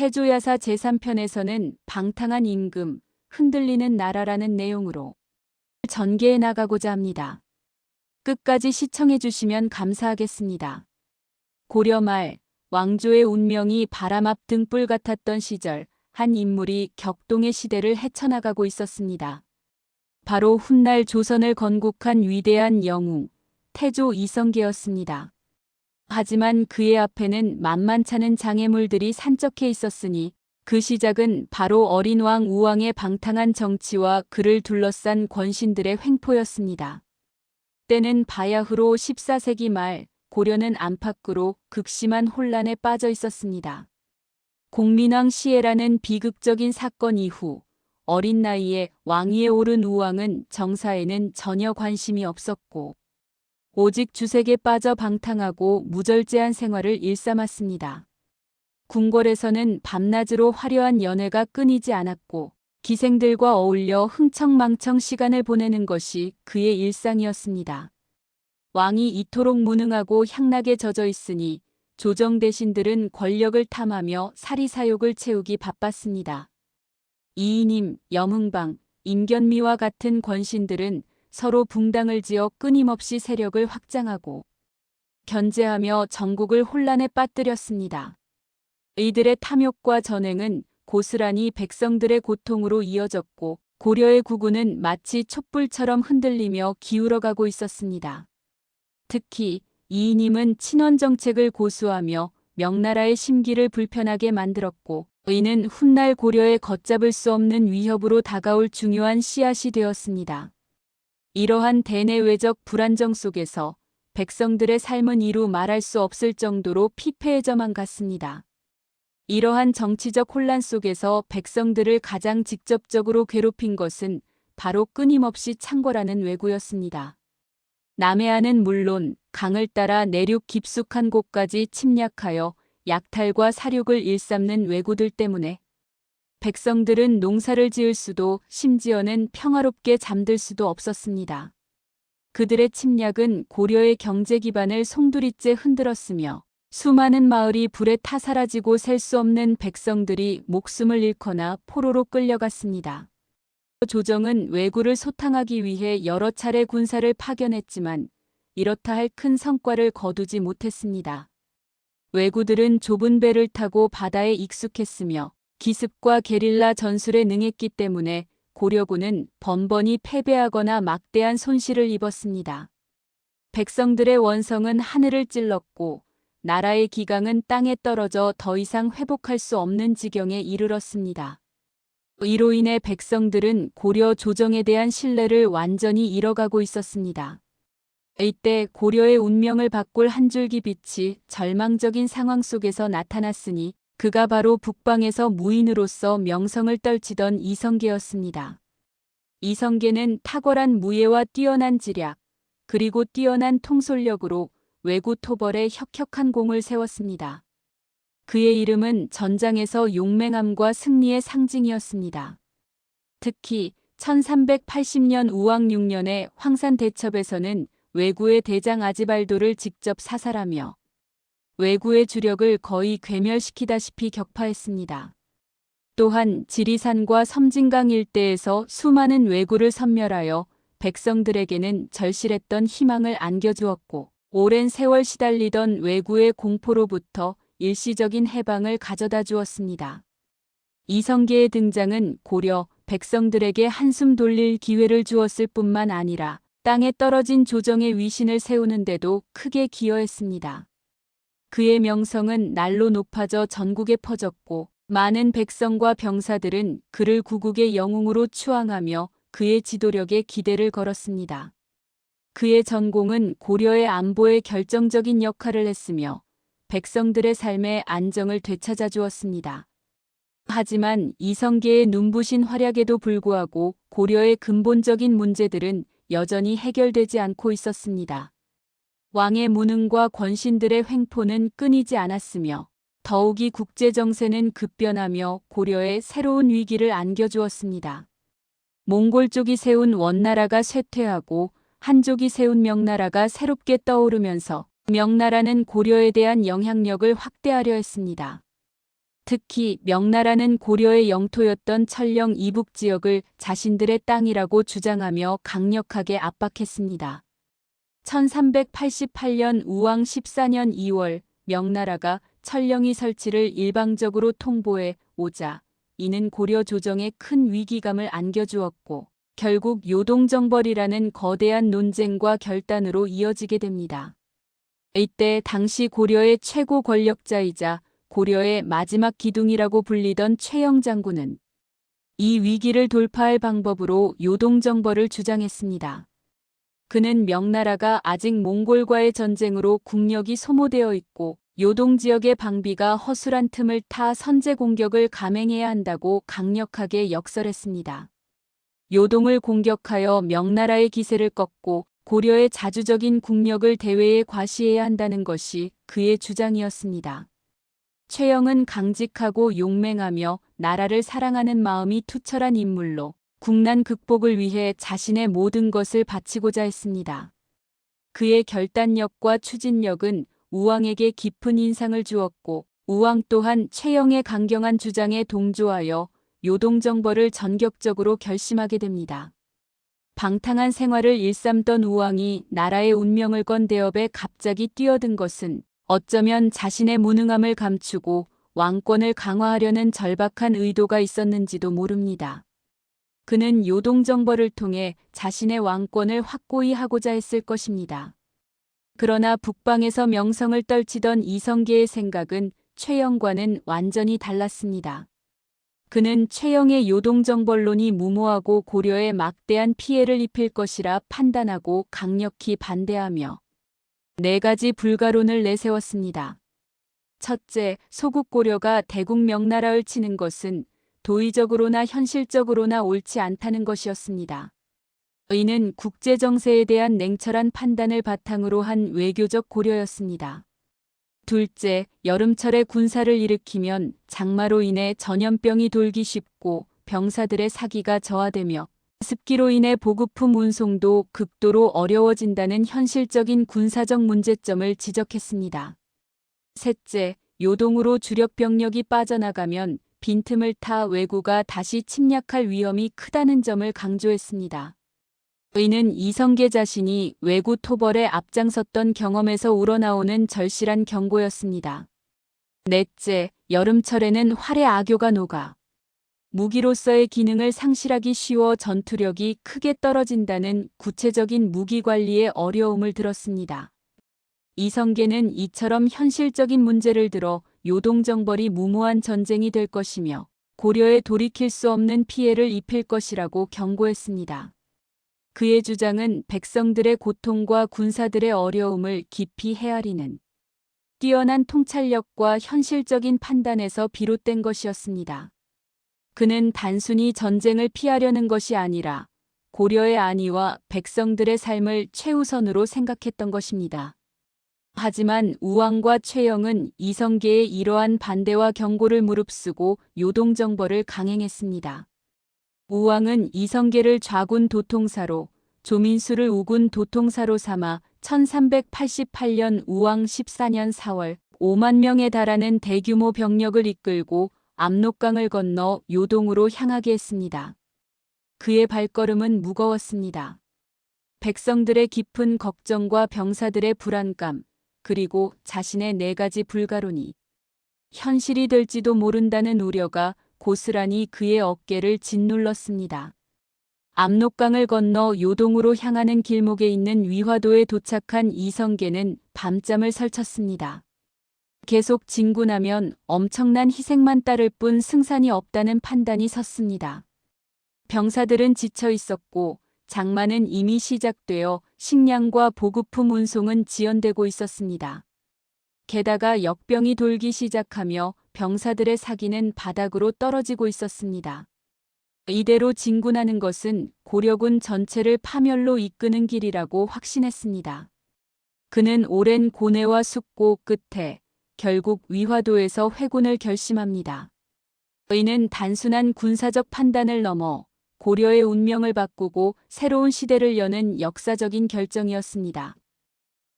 태조야사 제3편에서는 방탕한 임금, 흔들리는 나라라는 내용으로 전개해 나가고자 합니다. 끝까지 시청해 주시면 감사하겠습니다. 고려 말 왕조의 운명이 바람 앞 등불 같았던 시절 한 인물이 격동의 시대를 헤쳐나가고 있었습니다. 바로 훗날 조선을 건국한 위대한 영웅 태조 이성계였습니다. 하지만 그의 앞에는 만만찮은 장애물들이 산적해 있었으니 그 시작은 바로 어린 왕 우왕의 방탕한 정치와 그를 둘러싼 권신들의 횡포였습니다. 때는 바야흐로 14세기 말 고려는 안팎으로 극심한 혼란에 빠져 있었습니다. 공민왕 시해라는 비극적인 사건 이후 어린 나이에 왕위에 오른 우왕은 정사에는 전혀 관심이 없었고 오직 주색에 빠져 방탕하고 무절제한 생활을 일삼았습니다. 궁궐에서는 밤낮으로 화려한 연회가 끊이지 않았고 기생들과 어울려 흥청망청 시간을 보내는 것이 그의 일상이었습니다. 왕이 이토록 무능하고 향락에 젖어 있으니 조정 대신들은 권력을 탐하며 사리사욕을 채우기 바빴습니다. 이인임, 염흥방, 임견미와 같은 권신들은 서로 붕당을 지어 끊임없이 세력을 확장하고 견제하며 전국을 혼란에 빠뜨렸습니다. 이들의 탐욕과 전횡은 고스란히 백성들의 고통으로 이어졌고 고려의 국운은 마치 촛불처럼 흔들리며 기울어가고 있었습니다. 특히 이인임은 친원 정책을 고수하며 명나라의 심기를 불편하게 만들었고 이는 훗날 고려에 걷잡을 수 없는 위협으로 다가올 중요한 씨앗이 되었습니다. 이러한 대내외적 불안정 속에서 백성들의 삶은 이루 말할 수 없을 정도로 피폐해져만 갔습니다. 이러한 정치적 혼란 속에서 백성들을 가장 직접적으로 괴롭힌 것은 바로 끊임없이 창궐하는 왜구였습니다. 남해안은 물론 강을 따라 내륙 깊숙한 곳까지 침략하여 약탈과 살육을 일삼는 왜구들 때문에 백성들은 농사를 지을 수도 심지어는 평화롭게 잠들 수도 없었습니다. 그들의 침략은 고려의 경제 기반을 송두리째 흔들었으며 수많은 마을이 불에 타 사라지고 셀 수 없는 백성들이 목숨을 잃거나 포로로 끌려갔습니다. 조정은 왜구를 소탕하기 위해 여러 차례 군사를 파견했지만 이렇다 할 큰 성과를 거두지 못했습니다. 왜구들은 좁은 배를 타고 바다에 익숙했으며 기습과 게릴라 전술에 능했기 때문에 고려군은 번번이 패배하거나 막대한 손실을 입었습니다. 백성들의 원성은 하늘을 찔렀고 나라의 기강은 땅에 떨어져 더 이상 회복할 수 없는 지경에 이르렀습니다. 이로 인해 백성들은 고려 조정에 대한 신뢰를 완전히 잃어가고 있었습니다. 이때 고려의 운명을 바꿀 한 줄기 빛이 절망적인 상황 속에서 나타났으니 그가 바로 북방에서 무인으로서 명성을 떨치던 이성계였습니다. 이성계는 탁월한 무예와 뛰어난 지략, 그리고 뛰어난 통솔력으로 왜구 토벌에 혁혁한 공을 세웠습니다. 그의 이름은 전장에서 용맹함과 승리의 상징이었습니다. 특히 1380년 우왕 6년의 황산대첩에서는 왜구의 대장 아지발도를 직접 사살하며 왜구의 주력을 거의 괴멸시키다시피 격파했습니다. 또한 지리산과 섬진강 일대에서 수많은 왜구를 섬멸하여 백성들에게는 절실했던 희망을 안겨주었고 오랜 세월 시달리던 왜구의 공포로부터 일시적인 해방을 가져다 주었습니다. 이성계의 등장은 고려 백성들에게 한숨 돌릴 기회를 주었을 뿐만 아니라 땅에 떨어진 조정의 위신을 세우는 데도 크게 기여했습니다. 그의 명성은 날로 높아져 전국에 퍼졌고 많은 백성과 병사들은 그를 구국의 영웅으로 추앙하며 그의 지도력에 기대를 걸었습니다. 그의 전공은 고려의 안보에 결정적인 역할을 했으며 백성들의 삶의 안정을 되찾아 주었습니다. 하지만 이성계의 눈부신 활약에도 불구하고 고려의 근본적인 문제들은 여전히 해결되지 않고 있었습니다. 왕의 무능과 권신들의 횡포는 끊이지 않았으며 더욱이 국제정세는 급변하며 고려에 새로운 위기를 안겨주었습니다. 몽골 쪽이 세운 원나라가 쇠퇴하고 한족이 세운 명나라가 새롭게 떠오르면서 명나라는 고려에 대한 영향력을 확대하려 했습니다. 특히 명나라는 고려의 영토였던 철령 이북 지역을 자신들의 땅이라고 주장하며 강력하게 압박했습니다. 1388년 우왕 14년 2월 명나라가 철령이 설치를 일방적으로 통보해 오자 이는 고려 조정에 큰 위기감을 안겨주었고 결국 요동정벌이라는 거대한 논쟁과 결단으로 이어지게 됩니다. 이때 당시 고려의 최고 권력자이자 고려의 마지막 기둥이라고 불리던 최영 장군은 이 위기를 돌파할 방법으로 요동정벌을 주장했습니다. 그는 명나라가 아직 몽골과의 전쟁으로 국력이 소모되어 있고 요동 지역의 방비가 허술한 틈을 타 선제 공격을 감행해야 한다고 강력하게 역설했습니다. 요동을 공격하여 명나라의 기세를 꺾고 고려의 자주적인 국력을 대외에 과시해야 한다는 것이 그의 주장이었습니다. 최영은 강직하고 용맹하며 나라를 사랑하는 마음이 투철한 인물로 국난 극복을 위해 자신의 모든 것을 바치고자 했습니다. 그의 결단력과 추진력은 우왕에게 깊은 인상을 주었고 우왕 또한 최영의 강경한 주장에 동조하여 요동정벌을 전격적으로 결심하게 됩니다. 방탕한 생활을 일삼던 우왕이 나라의 운명을 건 대업에 갑자기 뛰어든 것은 어쩌면 자신의 무능함을 감추고 왕권을 강화하려는 절박한 의도가 있었는지도 모릅니다. 그는 요동정벌을 통해 자신의 왕권을 확고히 하고자 했을 것입니다. 그러나 북방에서 명성을 떨치던 이성계의 생각은 최영과는 완전히 달랐습니다. 그는 최영의 요동정벌론이 무모하고 고려에 막대한 피해를 입힐 것이라 판단하고 강력히 반대하며 4가지 불가론을 내세웠습니다. 첫째, 소국 고려가 대국 명나라를 치는 것은 도의적으로나 현실적으로나 옳지 않다는 것이었습니다. 이는 국제정세에 대한 냉철한 판단을 바탕으로 한 외교적 고려였습니다. 둘째, 여름철에 군사를 일으키면 장마로 인해 전염병이 돌기 쉽고 병사들의 사기가 저하되며 습기로 인해 보급품 운송도 극도로 어려워진다는 현실적인 군사적 문제점을 지적했습니다. 셋째, 요동으로 주력 병력이 빠져나가면 빈틈을 타 왜구가 다시 침략할 위험이 크다는 점을 강조했습니다. 이는 이성계 자신이 왜구 토벌에 앞장섰던 경험에서 우러나오는 절실한 경고였습니다. 넷째, 여름철에는 활의 악효가 녹아 무기로서의 기능을 상실하기 쉬워 전투력이 크게 떨어진다는 구체적인 무기 관리의 어려움을 들었습니다. 이성계는 이처럼 현실적인 문제를 들어 요동정벌이 무모한 전쟁이 될 것이며 고려에 돌이킬 수 없는 피해를 입힐 것이라고 경고했습니다. 그의 주장은 백성들의 고통과 군사들의 어려움을 깊이 헤아리는 뛰어난 통찰력과 현실적인 판단에서 비롯된 것이었습니다. 그는 단순히 전쟁을 피하려는 것이 아니라 고려의 안위와 백성들의 삶을 최우선으로 생각했던 것입니다. 하지만 우왕과 최영은 이성계의 이러한 반대와 경고를 무릅쓰고 요동정벌을 강행했습니다. 우왕은 이성계를 좌군 도통사로, 조민수를 우군 도통사로 삼아 1388년 우왕 14년 4월 5만 명에 달하는 대규모 병력을 이끌고 압록강을 건너 요동으로 향하게 했습니다. 그의 발걸음은 무거웠습니다. 백성들의 깊은 걱정과 병사들의 불안감, 그리고 자신의 4가지 불가론이 현실이 될지도 모른다는 우려가 고스란히 그의 어깨를 짓눌렀습니다. 압록강을 건너 요동으로 향하는 길목에 있는 위화도에 도착한 이성계는 밤잠을 설쳤습니다. 계속 진군하면 엄청난 희생만 따를 뿐 승산이 없다는 판단이 섰습니다. 병사들은 지쳐 있었고 장마는 이미 시작되어 식량과 보급품 운송은 지연되고 있었습니다. 게다가 역병이 돌기 시작하며 병사들의 사기는 바닥으로 떨어지고 있었습니다. 이대로 진군하는 것은 고려군 전체를 파멸로 이끄는 길이라고 확신했습니다. 그는 오랜 고뇌와 숙고 끝에 결국 위화도에서 회군을 결심합니다. 이는 단순한 군사적 판단을 넘어 고려의 운명을 바꾸고 새로운 시대를 여는 역사적인 결정이었습니다.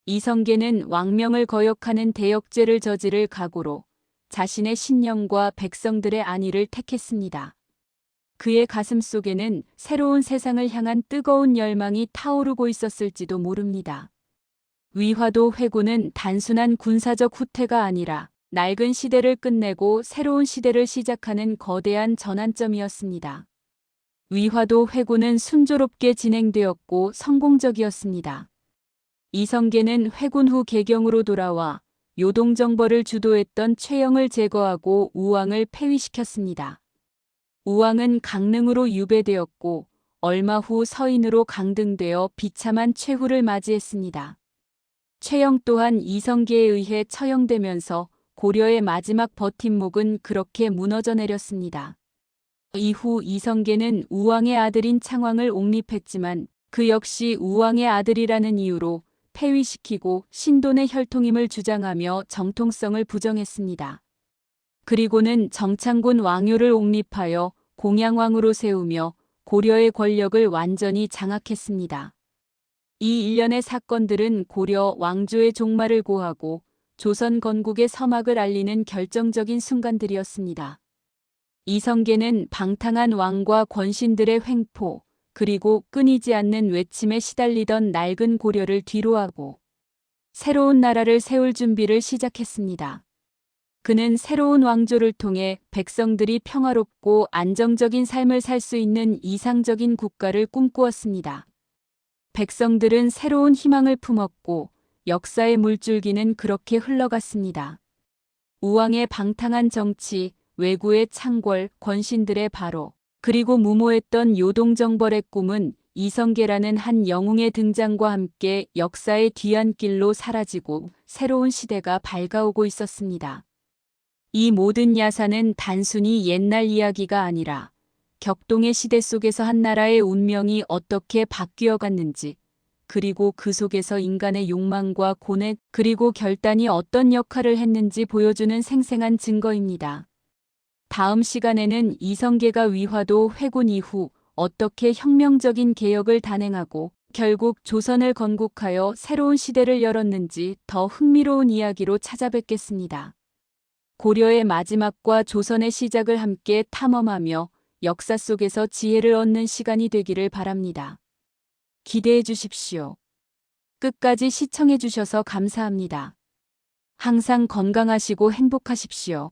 이성계는 왕명을 거역하는 대역죄를 저지를 각오로 자신의 신념과 백성들의 안위를 택했습니다. 그의 가슴 속에는 새로운 세상을 향한 뜨거운 열망이 타오르고 있었을지도 모릅니다. 위화도 회고는 단순한 군사적 후퇴가 아니라 낡은 시대를 끝내고 새로운 시대를 시작하는 거대한 전환점이었습니다. 위화도 회고는 순조롭게 진행되었고 성공적이었습니다. 이성계는 회군 후 개경으로 돌아와 요동정벌을 주도했던 최영을 제거하고 우왕을 폐위시켰습니다. 우왕은 강릉으로 유배되었고 얼마 후 서인으로 강등되어 비참한 최후를 맞이했습니다. 최영 또한 이성계에 의해 처형되면서 고려의 마지막 버팀목은 그렇게 무너져 내렸습니다. 이후 이성계는 우왕의 아들인 창왕을 옹립했지만 그 역시 우왕의 아들이라는 이유로 폐위시키고 신돈의 혈통임을 주장하며 정통성을 부정했습니다. 그리고는 정창군 왕요를 옹립하여 공양왕으로 세우며 고려의 권력을 완전히 장악했습니다. 이 일련의 사건들은 고려 왕조의 종말을 고하고 조선 건국의 서막을 알리는 결정적인 순간들이었습니다. 이성계는 방탕한 왕과 권신들의 횡포, 그리고 끊이지 않는 외침에 시달리던 낡은 고려를 뒤로하고 새로운 나라를 세울 준비를 시작했습니다. 그는 새로운 왕조를 통해 백성들이 평화롭고 안정적인 삶을 살 수 있는 이상적인 국가를 꿈꾸었습니다. 백성들은 새로운 희망을 품었고 역사의 물줄기는 그렇게 흘러갔습니다. 우왕의 방탕한 정치, 왜구의 창궐, 권신들의 바로, 그리고 무모했던 요동정벌의 꿈은 이성계라는 한 영웅의 등장과 함께 역사의 뒤안길로 사라지고 새로운 시대가 밝아오고 있었습니다. 이 모든 야사는 단순히 옛날 이야기가 아니라 격동의 시대 속에서 한 나라의 운명이 어떻게 바뀌어갔는지, 그리고 그 속에서 인간의 욕망과 고뇌, 그리고 결단이 어떤 역할을 했는지 보여주는 생생한 증거입니다. 다음 시간에는 이성계가 위화도 회군 이후 어떻게 혁명적인 개혁을 단행하고 결국 조선을 건국하여 새로운 시대를 열었는지 더 흥미로운 이야기로 찾아뵙겠습니다. 고려의 마지막과 조선의 시작을 함께 탐험하며 역사 속에서 지혜를 얻는 시간이 되기를 바랍니다. 기대해 주십시오. 끝까지 시청해 주셔서 감사합니다. 항상 건강하시고 행복하십시오.